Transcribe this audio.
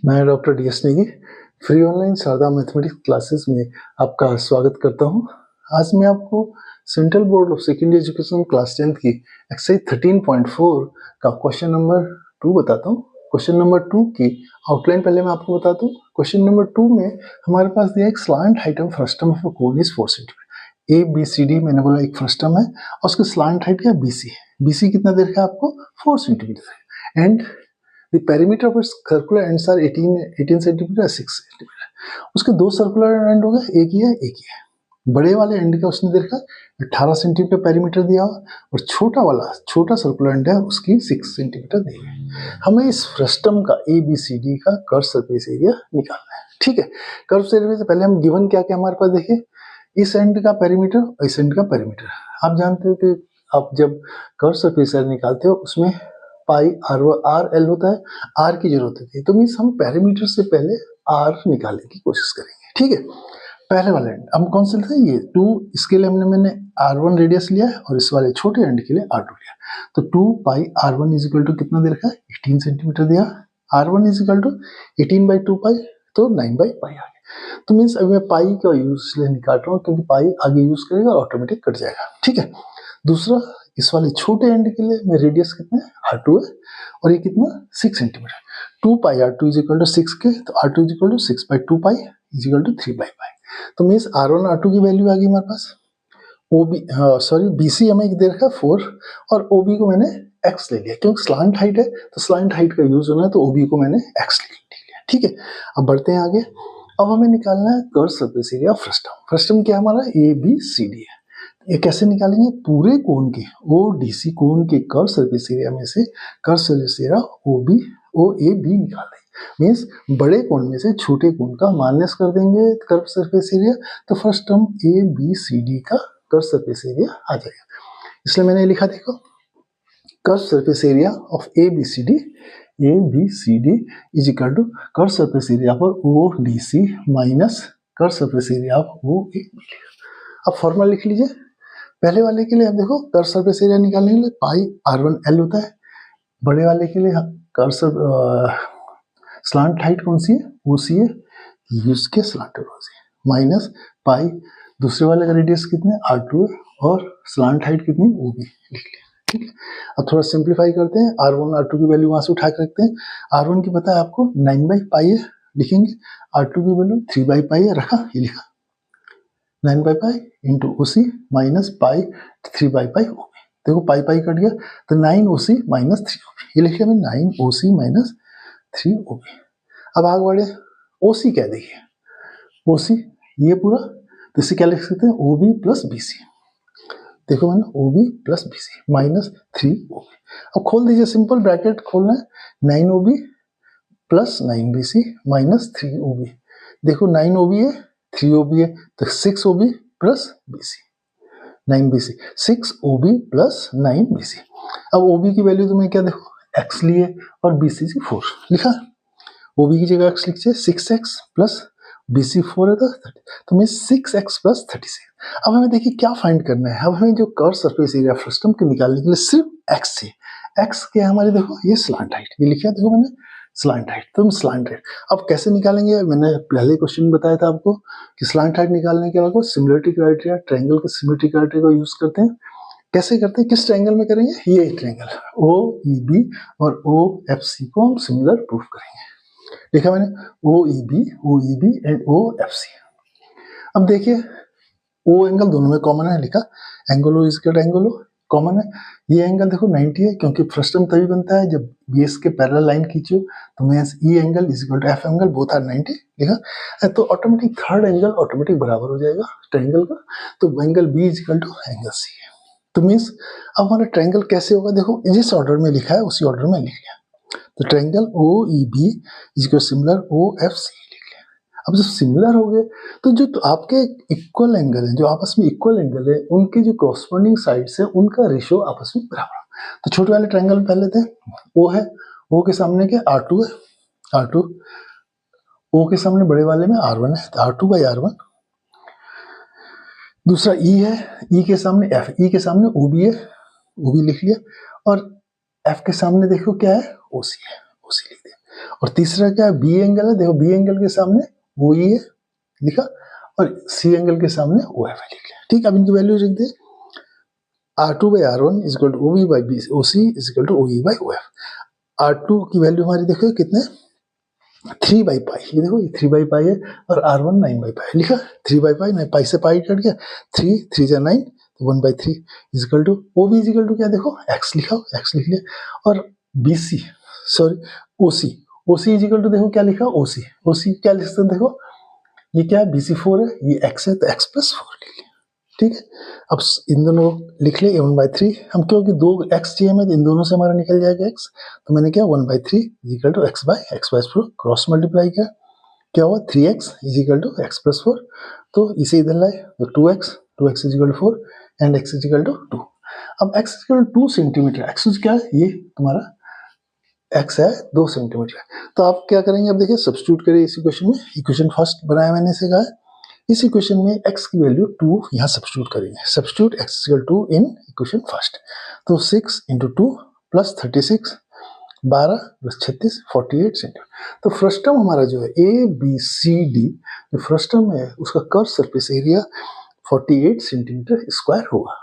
मैं doctor D S. Negi free online Sharda mathematics classes में आपका स्वागत करता हूं। आज मैं आपको central board of secondary education class 10th की एक्सरसाइज 13.4 का क्वेश्चन नंबर 2 बताता हूं। क्वेश्चन नंबर 2 की आउटलाइन पहले मैं आपको बताता हूं। क्वेश्चन नंबर 2 में हमारे पास दिया एक slant height of frustum of a cone is 4 centimetre. A B C D मैंने बोला एक फ्रस्टम है और उसकी स्लांट हाइट क्या बीसी है। बीसी कितना दे रखा है आपको 4 centimetre and The perimeter of its circular ends are 18 centimetre 6 centimetre. उसके दो सर्कुलर एंड हो गए, एक ही है। बड़े वाले एंड का उसने देखा 18 सेंटीमीटर पेरीमीटर दिया और छोटा सर्कुलर एंड है उसकी 6 सेंटीमीटर दी है। हमें इस फ्रस्टम का ABCD का कर्व सरफेस एरिया निकालना है। ठीक है, कर्व सरफेस से पहले हम गिवन क्या क्या हमारे पास देखिए, इस एंड का पेरीमीटर और इस एंड का पेरीमीटर। आप जानते हो कि आप जब कर्व सरफेस एरिया निकालते हो उसमें पाई आर एल होता है, आर की जरूरत होती है, तो मीन्स हम पेरीमीटर से पहले आर निकालने की कोशिश करेंगे। ठीक है, पहले वाले एंड हम कौन से लेते हैं, ये 2, इसके लिए मैंने R1 रेडियस लिया है और इस वाले छोटे एंड के लिए R2 लिया। तो 2 पाई R1 इज इक्वल टू कितना दे रखा है 18 सेंटीमीटर दिया। R1 इज इक्वल टू 18/2 पाई, तो 9/पाई आ गया। तो मीन्स अभी मैं पाई का यूज निकाल रहा हूँ क्योंकि पाई आगे यूज करेगा और ऑटोमेटिक कट जाएगा। ठीक है, दूसरा इस वाले छोटे एंड के लिए मैं रेडियस कितना है R2 है और ये कितना 6 centimetre. 2 pi R2 is equal to 6 के, तो R2 is equal to 6/2 pi is equal to 3/पाई। तो मीन्स R1 R2 की वैल्यू आ गई हमारे पास। BC हमें दे रखा है 4 और OB को मैंने X ले लिया क्योंकि स्लांट हाइट है, तो स्लांट हाइट का यूज होना है, तो OB को मैंने X ले लिया। ठीक है, अब बढ़ते हैं आगे। अब हमें निकालना है curve surface area frustum. Frustum क्या हमारा ABCD है। ये कैसे निकालेंगे, पूरे कोन के ODC कोन के कर्व सरफेस एरिया में से कर्व सरफेस एरिया OAB निकाल देंगे। मीन्स बड़े कोन में से छोटे कोन का माइनस कर देंगे कर्व सरफेस एरिया, तो फर्स्ट टर्म ABCD का कर्व सरफेस एरिया आ जाएगा। इसलिए मैंने लिखा, देखो curve surface area of ABCD is equal to curve surface area पर ODC minus curve surface area of OAB। अब फॉर्मूला लिख लीजिए। पहले वाले के लिए अब देखो कर्व सरफेस एरिया निकालने के लिए पाई R1 L होता है। बड़े वाले के लिए कर्व स्लांट हाइट कौन सी है, OC है, यूज के स्लांट माइनस पाई दूसरे वाले का रेडियस कितने R2 है और स्लांट हाइट कितनी OB लिख लिया। ठीक है, अब थोड़ा सिंप्लीफाई करते हैं। R1 R2 की वैल्यू वहां से उठा के रखते हैं। R1 की पता है आपको 9/पाई है, लिखेंगे। R2 की वैल्यू 3/पाई है, रखा, ये लिखा 9/पाई इंटू OC माइनस पाई 3/पाई OB। देखो पाई पाई कट गया तो 9OC माइनस 3OB, ये लिख लिया मैं 9OC माइनस 3OB। अब आगे बढ़े, OC क्या देखिए, OC ये पूरा, तो इसे क्या लिख सकते हैं OB प्लस BC। देखो मैंने OB plus BC minus 3OB। अब खोल दीजिए, सिंपल ब्रैकेट खोलना है, 9OB plus 9BC minus 3OB। देखो 9OB है 3OB है, तो 6OB plus BC 9BC 6OB plus 9BC। अब OB की वैल्यू तुम्हें क्या देखो X लिए और BC से 4 लिखा। OB की जगह X लिखिए 6X प्लस BC 4 है, तो मैं 6X प्लस 36। अब हमें देखिए क्या फाइंड करना है। अब हमें जो कर्व सरफेस एरिया फ्रस्टम के निकालने के लिए सिर्फ X चाहिए। X क्या हमारे, देखो ये स्लांट हाइट, ये लिखा देखो मैंने स्लांट हाइट, तो स्लांट हाइट अब कैसे निकालेंगे, मैंने पहले क्वेश्चन बताया था आपको कि स्लांट हाइट निकालने के बाद सिमिलरिटी क्राइटेरिया, ट्रायंगल के सिमिलरिटी क्राइटेरिया को यूज करते हैं। कैसे करते हैं, किस ट्रायंगल में करेंगे, ये ट्रायंगल OEB और OFC को हम सिमिलर प्रूफ करेंगे। लिखा मैंने OEB एंड OFC। अब देखिए O एंगल दोनों में कॉमन है, लिखा एंगल O इसका एंगल O कॉमन है। ये एंगल देखो 90 है क्योंकि फ्रस्टम तभी बनता है जब बेस के पैरेलल लाइन खींचो, तो मैं E angle is equal to F angle both are 90 लिखा। तो ऑटोमेटिक थर्ड एंगल ऑटोमेटिक बराबर हो जाएगा ट्रायंगल का, तो angle B is equal to angle C है। तो मीन्स अब हमारा ट्रायंगल कैसे होगा, देखो जिस ऑर्डर में लिखा है उसी ऑर्डर में लिख लिया। तो triangle OEB is equal similar OFC लिख लिया। अब जब सिमिलर हो गए तो जो तो आपके इक्वल एंगल है, जो आपस में इक्वल एंगल है, उनके जो कॉरस्पॉन्डिंग साइड्स है उनका रेशियो आपस में बराबर। तो छोटे वाले ट्रायंगल पहले थे, O है, O के सामने के R2 है, R2 O के सामने बड़े वाले में R1 है, तो R2/R1। दूसरा E है, E के सामने F, E के सामने OB है, OB लिख लिया, और F के सामने देखो क्या है OC है, OC लिख दिया। और तीसरा क्या है, बी एंगल है, देखो बी एंगल के सामने वो ही है लिखा, और सी एंगल के सामने ओ एफ है लिख लिया। ठीक, अब इनकी वैल्यू लिख दे, R2 by R1 is equal to OB by OC is equal to OE by OF। R2 की वैल्यू हमारी देखो कितने, 3 by पाई, ये देखो ये 3 by पाई है, और R1 9 by पाई लिखा, 3 by पाई, नहीं पाई से पाई कट गया, 3 3 जा 9, तो 1 by 3 is equal to OB is equal to क्या देखो x लिखा, x लिख लिया, और BC sorry OC, OC is equal to देखो क्या लिखा, OC, OC क्या लिख सकते हैं देखो, ये क्या है BC4 है, ये x है, तो x plus 4 लिख लिया। ठीक है, अब इन दोनों लिख ले 1/3, हम क्योंकि दो x चाहिए हमें, इन दोनों से हमारा निकल जाएगा x, तो मैंने क्या 1/3 is equal to x by x plus 4 cross multiply किया, क्या हुआ 3x is equal to x plus 4, तो इसे इधर लाए तो 2x is equal to 4 and x is equal to 2। अब x is equal to 2 centimetre, x क्या है, ये तुम्हारा x है 2 सेंटीमीटर है, तो आप क्या करेंगे, अब देखिए सब्स्टिट्यूट करिए इस इक्वेशन में, इक्वेशन फर्स्ट बनाया मैंने इसे कहा, इस इक्वेशन में x की वैल्यू 2 यहाँ सब्स्टिट्यूट करेंगे, substitute x equal 2 in equation first, तो 6 इंटू 2 प्लस 36 12 प्लस 36 48 सेंटीमीटर। तो फर्स्ट टर्म हमारा जो है ABCD, जो फर्स्ट टर्म है उसका curve surface area 48 centimetre square होगा।